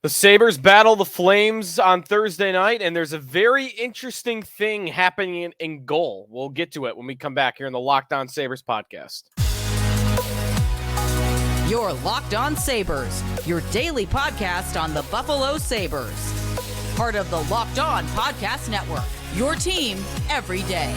The Sabres battle the Flames on Thursday night, and there's a very interesting thing happening in goal. We'll get to it when we come back here in the Locked On Sabres podcast. Your Locked On Sabres, your daily podcast on the Buffalo Sabres. Part of the Locked On Podcast Network, your team every day.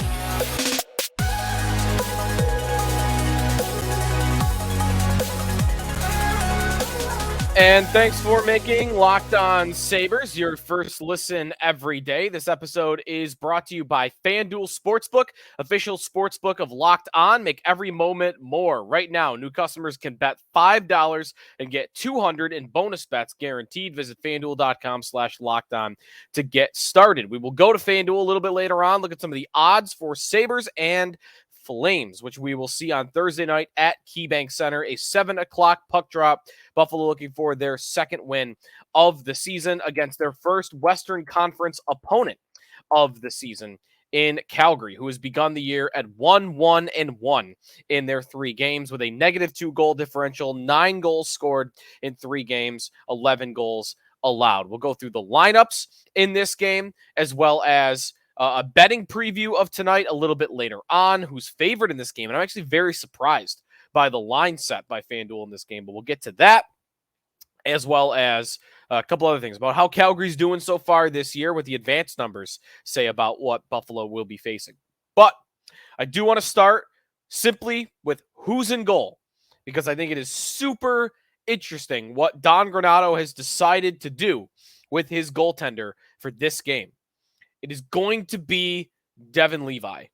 And thanks for making Locked On Sabres your first listen every day. This episode is brought to you by FanDuel Sportsbook, official sportsbook of Locked On. Make every moment more. Right now, new customers can bet $5 and get $200 in bonus bets guaranteed. Visit FanDuel.com/LockedOn to get started. We will go to FanDuel a little bit later on, look at some of the odds for Sabres and Flames, which we will see on Thursday night at KeyBank Center, a 7 o'clock puck drop. Buffalo looking for their second win of the season against their first Western Conference opponent of the season in Calgary, who has begun the year at 1-1-1 in their 3 games with a -2 goal differential, 9 goals scored in 3 games, 11 goals allowed. We'll go through the lineups in this game as well as a betting preview of tonight a little bit later on, who's favored in this game. And I'm actually very surprised by the line set by FanDuel in this game, but we'll get to that, as well as a couple other things about how Calgary's doing so far this year, with the advanced numbers say about what Buffalo will be facing. But I do want to start simply with who's in goal, because I think it is super interesting what Don Granato has decided to do with his goaltender for this game. It is going to be Devon Levi.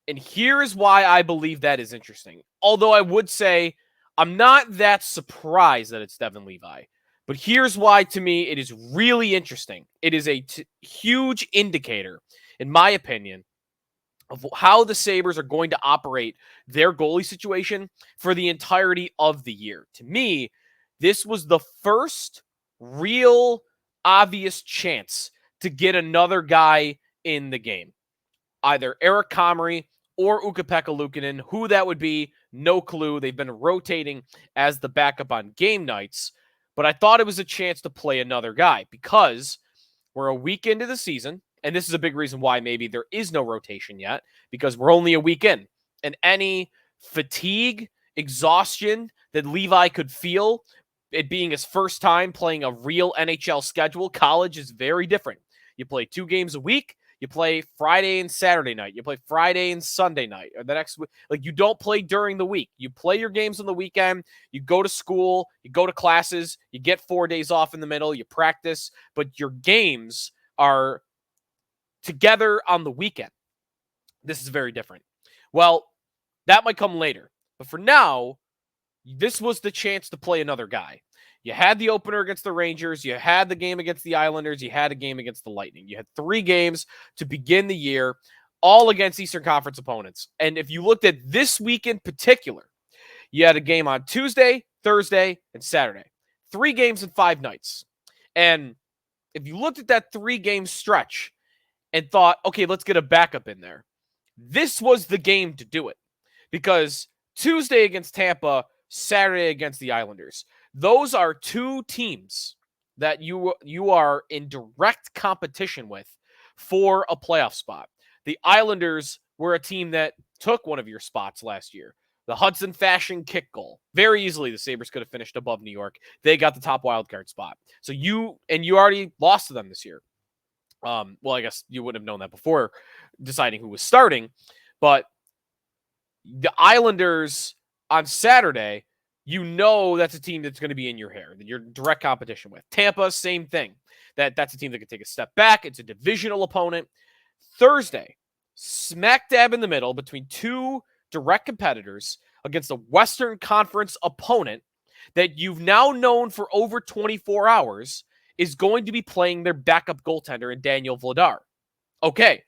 And here's why I believe that is interesting. Although I would say I'm not that surprised that it's Devon Levi. But here's why, to me, it is really interesting. It is a huge indicator, in my opinion, of how the Sabres are going to operate their goalie situation for the entirety of the year. To me, this was the first real obvious chance to get another guy in the game. Either Eric Comrie or Ukko-Pekka Luukkonen. Who that would be, no clue. They've been rotating as the backup on game nights. But I thought it was a chance to play another guy because we're a week into the season. And this is a big reason why maybe there is no rotation yet, because we're only a week in. And any fatigue, exhaustion that Levi could feel, it being his first time playing a real NHL schedule, college is very different. You play 2 games a week. You play Friday and Saturday night. You play Friday and Sunday night. Or the next week. Like, you don't play during the week. You play your games on the weekend. You go to school. You go to classes. You get 4 days off in the middle. You practice. But your games are together on the weekend. This is very different. Well, that might come later. But for now, this was the chance to play another guy. You had the opener against the Rangers. You had the game against the Islanders. You had a game against the Lightning. You had 3 games to begin the year, all against Eastern Conference opponents. And if you looked at this week in particular, you had a game on Tuesday, Thursday, and Saturday. 3 games in 5 nights. And if you looked at that 3-game stretch and thought, okay, let's get a backup in there, this was the game to do it. Because Tuesday against Tampa, Saturday against the Islanders, those are 2 teams that you are in direct competition with for a playoff spot. The Islanders were a team that took one of your spots last year. The Hudson Fashion kick goal. Very easily, the Sabres could have finished above New York. They got the top wildcard spot. So you already lost to them this year. Well, I guess you wouldn't have known that before deciding who was starting. But the Islanders on Saturday, you know that's a team that's going to be in your hair, that you're in direct competition with. Tampa, same thing. That's a team that can take a step back. It's a divisional opponent. Thursday, smack dab in the middle between 2 direct competitors against a Western Conference opponent that you've now known for over 24 hours is going to be playing their backup goaltender in Daniel Vladar. Okay,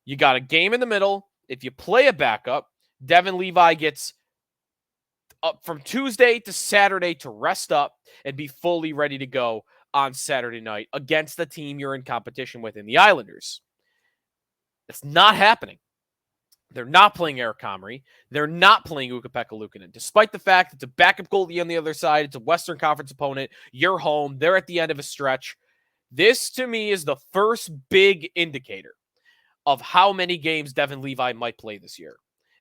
you got a game in the middle. If you play a backup, Devon Levi gets up from Tuesday to Saturday to rest up and be fully ready to go on Saturday night against the team you're in competition with in the Islanders. It's not happening. They're not playing Eric Comrie. They're not playing Ukko-Pekka Luukkonen, despite the fact that it's a backup goalie on the other side. It's a Western Conference opponent. You're home. They're at the end of a stretch. This, to me, is the first big indicator of how many games Devon Levi might play this year.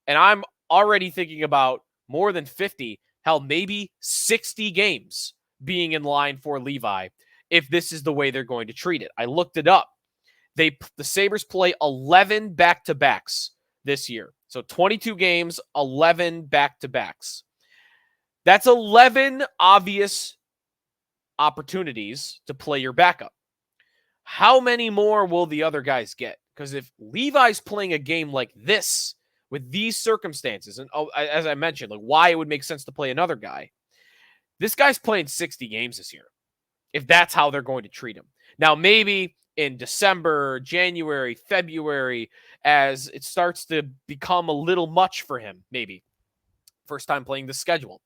And I'm already thinking about more than 50, hell, maybe 60 games being in line for Levi if this is the way they're going to treat it. I looked it up. The Sabres play 11 back-to-backs this year. So 22 games, 11 back-to-backs. That's 11 obvious opportunities to play your backup. How many more will the other guys get? Because if Levi's playing a game like this with these circumstances, and as I mentioned, like why it would make sense to play another guy, this guy's playing 60 games this year, if that's how they're going to treat him. Now, maybe in December, January, February, as it starts to become a little much for him, maybe. First time playing the schedule.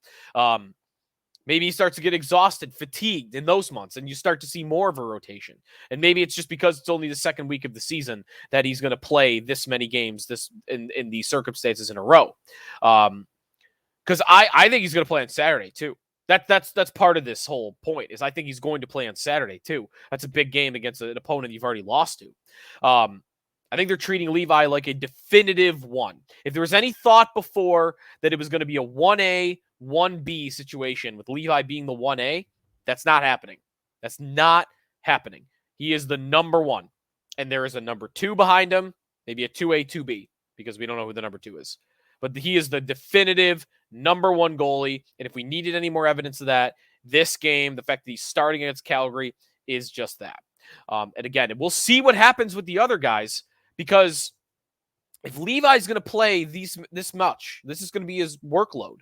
Maybe he starts to get exhausted, fatigued in those months, and you start to see more of a rotation. And maybe it's just because it's only the second week of the season that he's going to play this many games in these circumstances in a row. Because I think he's going to play on Saturday too. That's part of this whole point is I think he's going to play on Saturday too. That's a big game against an opponent you've already lost to. I think they're treating Levi like a definitive one. If there was any thought before that it was going to be a 1A, 1B situation with Levi being the 1A, that's not happening. That's not happening. He is the number one. And there is a number 2 behind him, maybe a 2A, 2B, because we don't know who the number 2 is. But he is the definitive number 1 goalie. And if we needed any more evidence of that, this game, the fact that he's starting against Calgary, is just that. And again, we'll see what happens with the other guys, because if Levi's going to play this much, this is going to be his workload,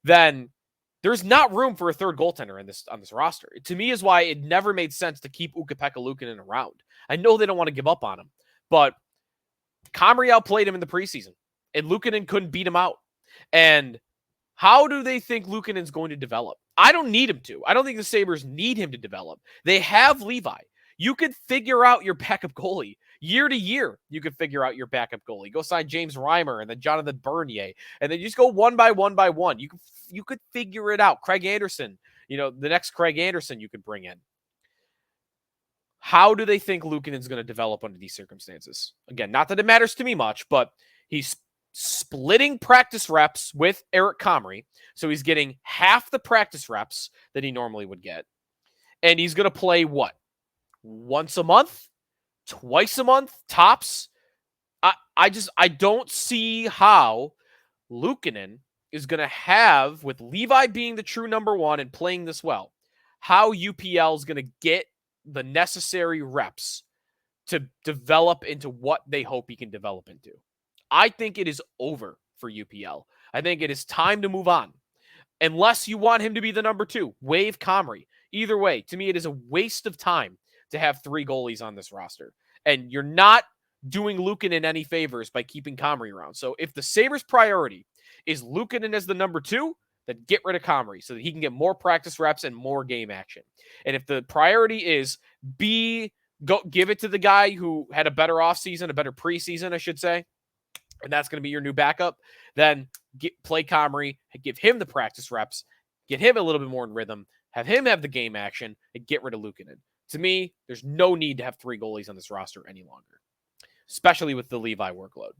then there's not room for a third goaltender on this roster. To me is why it never made sense to keep Ukko-Pekka Luukkonen around. I know they don't want to give up on him, but Comrie outplayed him in the preseason, and Luukkonen couldn't beat him out. And how do they think Luukkonen's going to develop? I don't need him to. I don't think the Sabres need him to develop. They have Levi. You could figure out your backup goalie. Year to year, you could figure out your backup goalie. Go sign James Reimer and then Jonathan Bernier, and then you just go one by one. You could figure it out. Craig Anderson, the next Craig Anderson you could bring in. How do they think Luukkonen's going to develop under these circumstances? Again, not that it matters to me much, but he's splitting practice reps with Eric Comrie, so he's getting half the practice reps that he normally would get, and he's going to play what? Once a month? Twice a month, tops. I don't see how Luukkonen is going to have, with Levi being the true number 1 and playing this well, how UPL is going to get the necessary reps to develop into what they hope he can develop into. I think it is over for UPL. I think it is time to move on. Unless you want him to be the number 2, waive Comrie. Either way, to me, it is a waste of time to have 3 goalies on this roster. And you're not doing Luukkonen any favors by keeping Comrie around. So if the Sabres' priority is Luukkonen as the number 2, then get rid of Comrie so that he can get more practice reps and more game action. And if the priority is give it to the guy who had a better offseason, a better preseason, I should say, and that's going to be your new backup, then play Comrie, give him the practice reps, get him a little bit more in rhythm, have him have the game action, and get rid of Luukkonen. To me, there's no need to have 3 goalies on this roster any longer, especially with the Levi workload.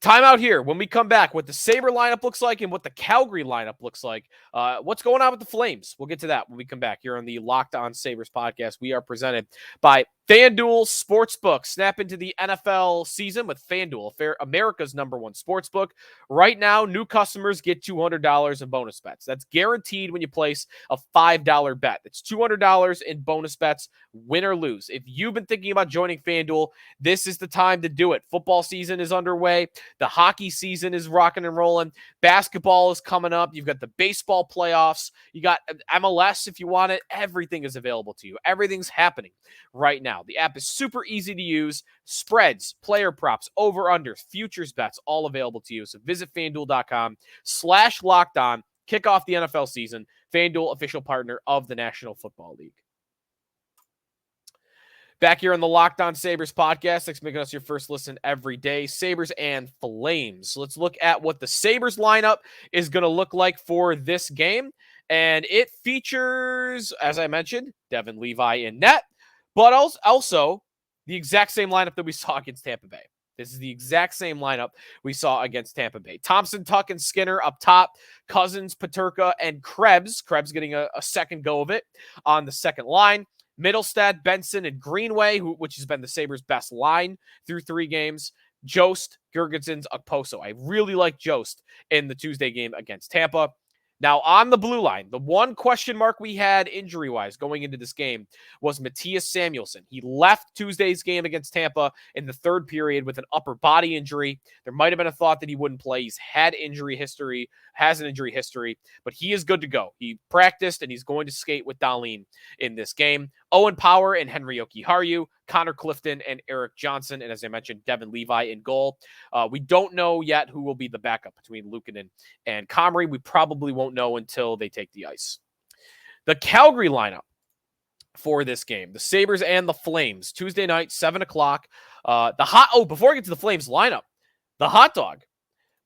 Timeout here. When we come back, what the Sabre lineup looks like and what the Calgary lineup looks like. What's going on with the Flames? We'll get to that when we come back here on the Locked On Sabres podcast. We are presented by FanDuel Sportsbook. Snap into the NFL season with FanDuel, America's number 1 sportsbook. Right now, new customers get $200 in bonus bets. That's guaranteed when you place a $5 bet. It's $200 in bonus bets, win or lose. If you've been thinking about joining FanDuel, this is the time to do it. Football season is underway. The hockey season is rocking and rolling. Basketball is coming up. You've got the baseball playoffs. You got MLS if you want it. Everything is available to you. Everything's happening right now. The app is super easy to use. Spreads, player props, over-unders, futures bets, all available to you. So visit FanDuel.com/LockedOn. Kick off the NFL season. FanDuel, official partner of the National Football League. Back here on the Locked On Sabres podcast. Thanks for making us your first listen every day. Sabres and Flames. Let's look at what the Sabres lineup is going to look like for this game. And it features, as I mentioned, Devon Levi in net, but also the exact same lineup that we saw against Tampa Bay. This is the exact same lineup we saw against Tampa Bay. Thompson, Tuck, and Skinner up top. Cousins, Peterka, and Krebs. Krebs getting a second go of it on the second line. Middlestad, Benson, and Greenway, which has been the Sabres' best line through 3 games. Jost, Girgensons, Okposo. I really like Jost in the Tuesday game against Tampa. Now, on the blue line, the one question mark we had injury-wise going into this game was Matthias Samuelsson. He left Tuesday's game against Tampa in the third period with an upper body injury. There might have been a thought that he wouldn't play. He's had injury history, has an injury history, but he is good to go. He practiced, and he's going to skate with Dahlin in this game. Owen Power and Henry Jokiharju, Connor Clifton and Eric Johnson, and as I mentioned, Devon Levi in goal. We don't know yet who will be the backup between Luukkonen and Comrie. We probably won't know until they take the ice. The Calgary lineup for this game, the Sabres and the Flames, Tuesday night, 7 o'clock. Before I get to the Flames lineup, the hot dog.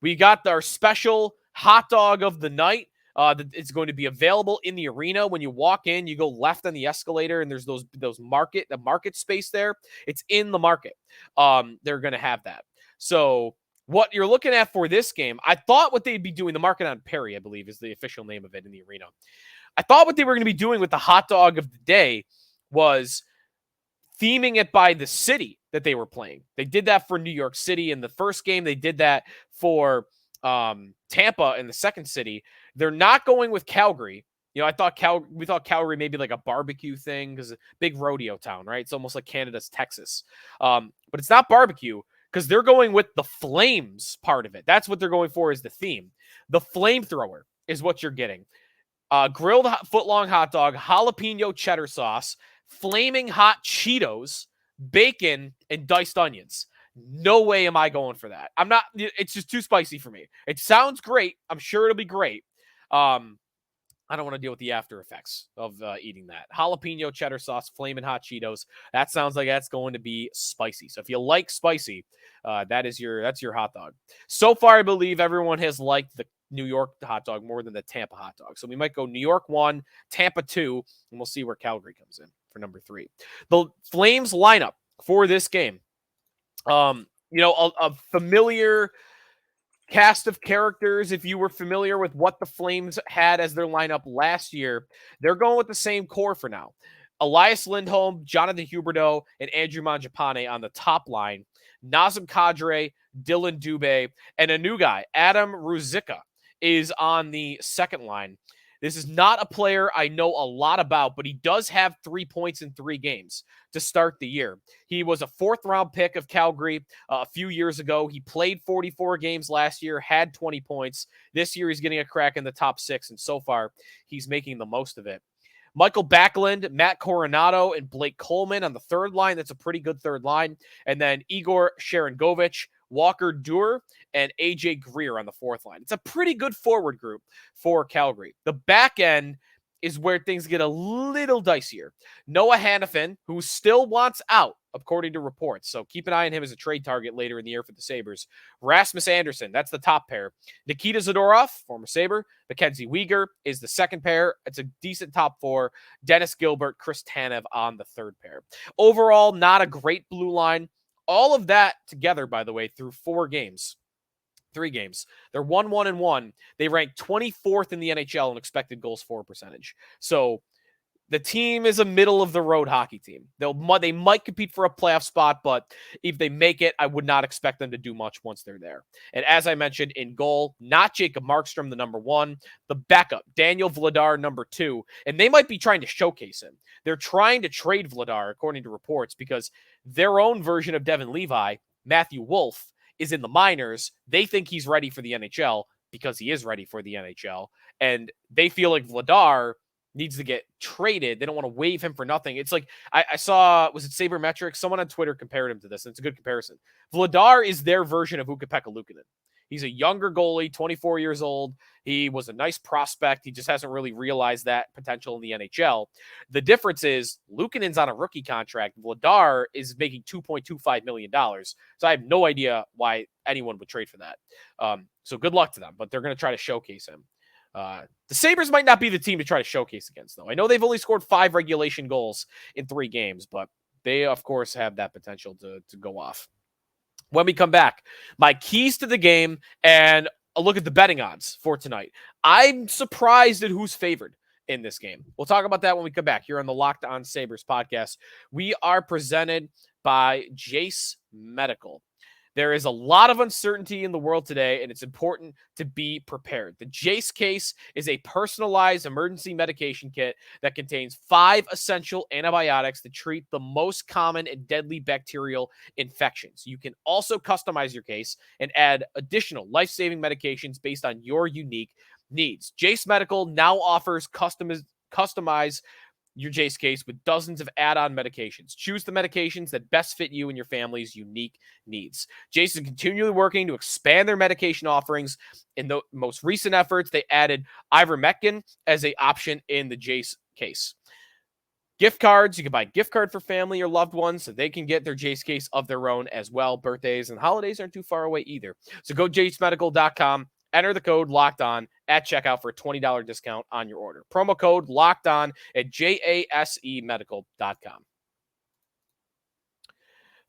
We got our special hot dog of the night. It's going to be available in the arena. When you walk in, you go left on the escalator, and there's the market space there. It's in the market. They're going to have that. So what you're looking at for this game, I thought what they'd be doing, the Market on Perry, I believe, is the official name of it in the arena. I thought what they were going to be doing with the hot dog of the day was theming it by the city that they were playing. They did that for New York City in the first game. They did that for Tampa in the second city. They're not going with Calgary. You know, we thought Calgary maybe like a barbecue thing because a big rodeo town, right? It's almost like Canada's Texas. But it's not barbecue because they're going with the Flames part of it. That's what they're going for is the theme. The flamethrower is what you're getting. Grilled foot-long hot dog, jalapeno cheddar sauce, flaming hot Cheetos, bacon, and diced onions. No way am I going for that. It's just too spicy for me. It sounds great. I'm sure it'll be great. I don't want to deal with the after effects of eating that. Jalapeno cheddar sauce, flaming hot Cheetos. That sounds like that's going to be spicy. So if you like spicy, that's your hot dog. So far, I believe everyone has liked the New York hot dog more than the Tampa hot dog. So we might go New York 1, Tampa 2, and we'll see where Calgary comes in for number 3. The Flames lineup for this game. A familiar cast of characters. If you were familiar with what the Flames had as their lineup last year, they're going with the same core for now. Elias Lindholm, Jonathan Huberdeau, and Andrew Mangiapane on the top line. Nazem Kadri, Dylan Dubé, and a new guy, Adam Ruzicka, is on the second line. This is not a player I know a lot about, but he does have 3 points in 3 games to start the year. He was a 4th-round pick of Calgary a few years ago. He played 44 games last year, had 20 points. This year, he's getting a crack in the top 6, and so far, he's making the most of it. Michael Backlund, Matt Coronato, and Blake Coleman on the third line. That's a pretty good third line. And then Igor Sharangovich, Walker Duehr, and AJ Greer on the fourth line. It's a pretty good forward group for Calgary. The back end is where things get a little dicier. Noah Hannafin, who still wants out, according to reports. So keep an eye on him as a trade target later in the year for the Sabres. Rasmus Andersson, that's the top pair. Nikita Zadorov, former Sabre. Mackenzie Weegar is the second pair. It's a decent top 4. Dennis Gilbert, Chris Tanev on the third pair. Overall, not a great blue line. All of that together, by the way, through 3 games. They're 1-1-1. They rank 24th in the NHL in expected goals for percentage. So the team is a middle-of-the-road hockey team. They might compete for a playoff spot, but if they make it, I would not expect them to do much once they're there. And as I mentioned, in goal, not Jacob Markstrom, the number 1, the backup, Daniel Vladar, number 2, and they might be trying to showcase him. They're trying to trade Vladar, according to reports, because their own version of Devon Levi, Matthew Wolf, is in the minors. They think he's ready for the NHL because he is ready for the NHL, and they feel like Vladar needs to get traded. They don't want to waive him for nothing. It's like, I saw, was it Sabermetrics? Someone on Twitter compared him to this, and it's a good comparison. Vladar is their version of Ukko-Pekka Luukkonen. He's a younger goalie, 24 years old. He was a nice prospect. He just hasn't really realized that potential in the NHL. The difference is Luukkonen's on a rookie contract. Vladar is making $2.25 million. So I have no idea why anyone would trade for that. So good luck to them, but they're going to try to showcase him. The Sabres might not be the team to try to showcase against, though. I know they've only scored 5 regulation goals in 3 games, but they, of course, have that potential to go off. When we come back, my keys to the game and a look at the betting odds for tonight. I'm surprised at who's favored in this game. We'll talk about that when we come back here on the Locked On Sabres podcast. We are presented by Jase Medical. There is a lot of uncertainty in the world today, and it's important to be prepared. The Jase case is a personalized emergency medication kit that contains 5 essential antibiotics to treat the most common and deadly bacterial infections. You can also customize your case and add additional life-saving medications based on your unique needs. Jase Medical now offers customize your Jase case with dozens of add-on medications. Choose the medications that best fit you and your family's unique needs. Jase is continually working to expand their medication offerings. In the most recent efforts, they added ivermectin as an option in the Jase case. Gift cards, you can buy a gift card for family or loved ones so they can get their Jase case of their own as well. Birthdays and holidays aren't too far away either. So go jasemedical.com. Enter the code LOCKEDON at checkout for a $20 discount on your order. Promo code LOCKEDON at jasemedical.com.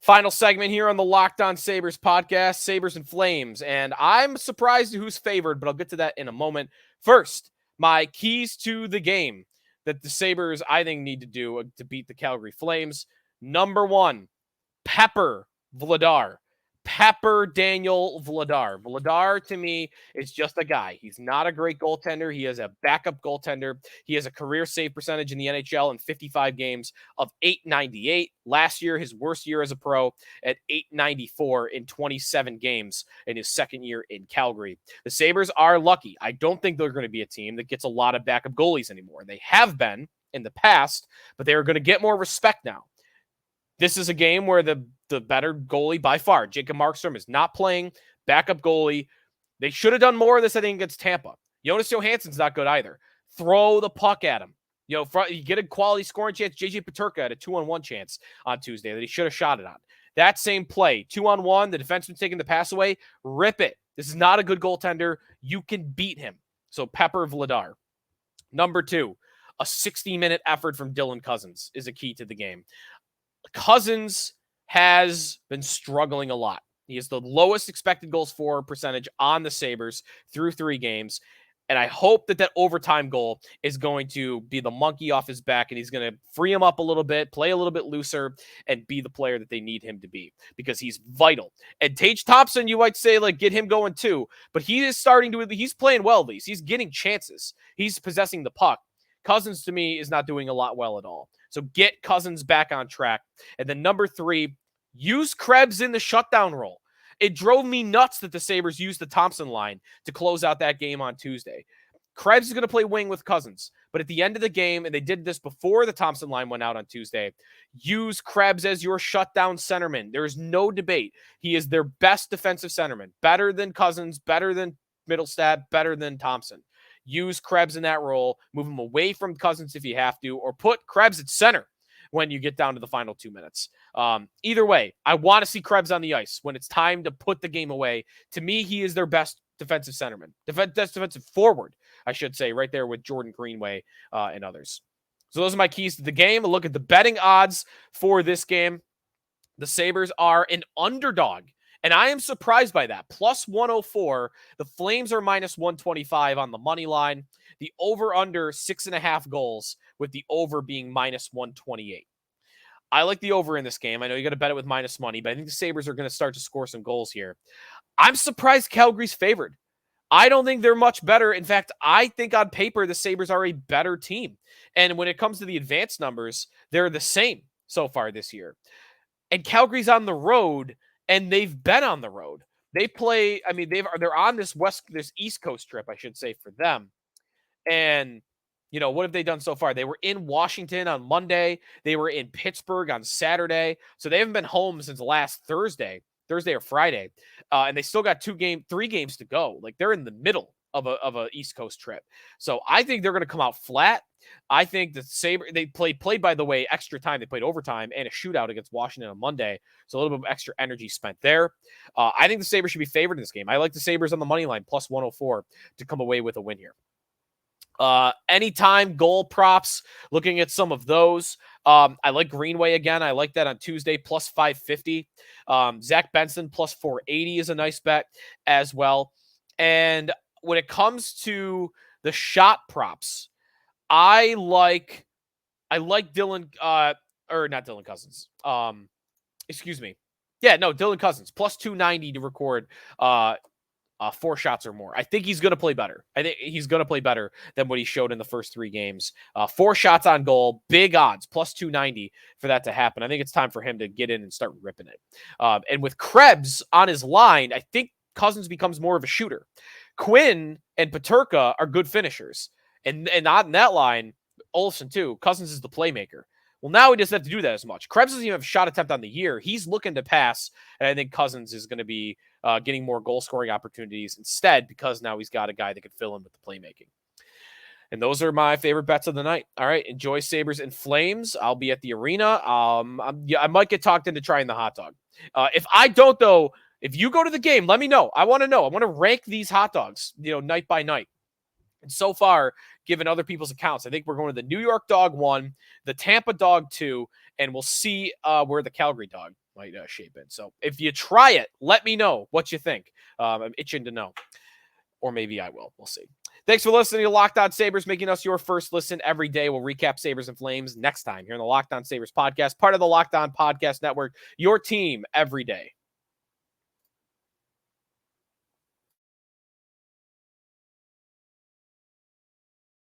Final segment here on the Locked On Sabres podcast, Sabres and Flames. And I'm surprised at who's favored, but I'll get to that in a moment. First, my keys to the game that the Sabres, I think, need to do to beat the Calgary Flames. Number 1, Pepper Vladar. Pepper Daniel Vladar. Vladar, to me, is just a guy. He's not a great goaltender. He is a backup goaltender. He has a career save percentage in the NHL in 55 games of .898. Last year, his worst year as a pro at .894 in 27 games in his second year in Calgary. The Sabres are lucky. I don't think they're going to be a team that gets a lot of backup goalies anymore. They have been in the past, but they are going to get more respect now. This is a game where the better goalie by far, Jacob Markstrom, is not playing backup goalie. They should have done more of this, I think, against Tampa. Jonas Johansson's not good either. Throw the puck at him. You get a quality scoring chance. JJ Peterka had a 2-on-1 chance on Tuesday that he should have shot it on. That same play, 2-on-1, the defenseman taking the pass away, rip it. This is not a good goaltender. You can beat him. So Pepper Vladar. Number 2, a 60-minute effort from Dylan Cozens is a key to the game. Cozens has been struggling a lot. He has the lowest expected goals for percentage on the Sabres through 3 games. And I hope that overtime goal is going to be the monkey off his back and he's going to free him up a little bit, play a little bit looser, and be the player that they need him to be because he's vital. And Tage Thompson, you might say, get him going too, but he's playing well at least. He's getting chances. He's possessing the puck. Cozens, to me, is not doing a lot well at all. So get Cozens back on track. And then number 3, use Krebs in the shutdown role. It drove me nuts that the Sabres used the Thompson line to close out that game on Tuesday. Krebs is going to play wing with Cozens, but at the end of the game, and they did this before the Thompson line went out on Tuesday, use Krebs as your shutdown centerman. There is no debate. He is their best defensive centerman. Better than Cozens, better than Middlestat, better than Thompson. Use Krebs in that role, move him away from Cozens if you have to, or put Krebs at center when you get down to the final 2 minutes. Either way, I want to see Krebs on the ice when it's time to put the game away. To me, he is their best defensive centerman, defensive forward, I should say, right there with Jordan Greenway and others. So those are my keys to the game. A look at the betting odds for this game. The Sabres are an underdog, and I am surprised by that. Plus 104. The Flames are minus 125 on the money line. The over-under 6.5 goals, with the over being minus 128. I like the over in this game. I know you got to bet it with minus money, but I think the Sabres are going to start to score some goals here. I'm surprised Calgary's favored. I don't think they're much better. In fact, I think on paper, the Sabres are a better team. And when it comes to the advanced numbers, they're the same so far this year. And Calgary's on the road, and they've been on the road. They play, they're on this East Coast trip, I should say, for them. And, what have they done so far? They were in Washington on Monday. They were in Pittsburgh on Saturday. So they haven't been home since last Thursday. Thursday or Friday, and they still got 3 games to go. Like, they're in the middle of a East Coast trip. So I think they're going to come out flat. I think the Sabres, they played, by the way, extra time. They played overtime and a shootout against Washington on Monday. So a little bit of extra energy spent there. I think the Sabres should be favored in this game. I like the Sabres on the money line, plus 104, to come away with a win here. Anytime goal props, looking at some of those. I like Greenway again. I like that on Tuesday, plus 550. Zach Benson, plus 480 is a nice bet as well. And when it comes to the shot props, I like Dylan, or not Dylan Cousins. Excuse me. Yeah, no, Dylan Cousins, plus 290 to record 4 shots or more. I think he's going to play better. I think he's going to play better than what he showed in the first 3 games. 4 shots on goal, big odds, plus 290 for that to happen. I think it's time for him to get in and start ripping it. And with Krebs on his line, I think Cousins becomes more of a shooter. Quinn and Peterka are good finishers. And on that line, Olsen too, Cousins is the playmaker. Well, now he doesn't have to do that as much. Krebs doesn't even have a shot attempt on the year. He's looking to pass, and I think Cousins is going to be getting more goal-scoring opportunities instead, because now he's got a guy that can fill in with the playmaking. And those are my favorite bets of the night. All right, enjoy Sabres and Flames. I'll be at the arena. I might get talked into trying the hot dog. If I don't, though, if you go to the game, let me know. I want to know. I want to rank these hot dogs, night by night. And so far, given other people's accounts, I think we're going to the New York dog 1, the Tampa dog 2, and we'll see where the Calgary dog might shape in. So if you try it, let me know what you think. I'm itching to know. Or maybe I will. We'll see. Thanks for listening to Locked On Sabres, making us your first listen every day. We'll recap Sabres and Flames next time here on the Locked On Sabres podcast, part of the Locked On Podcast Network, your team every day.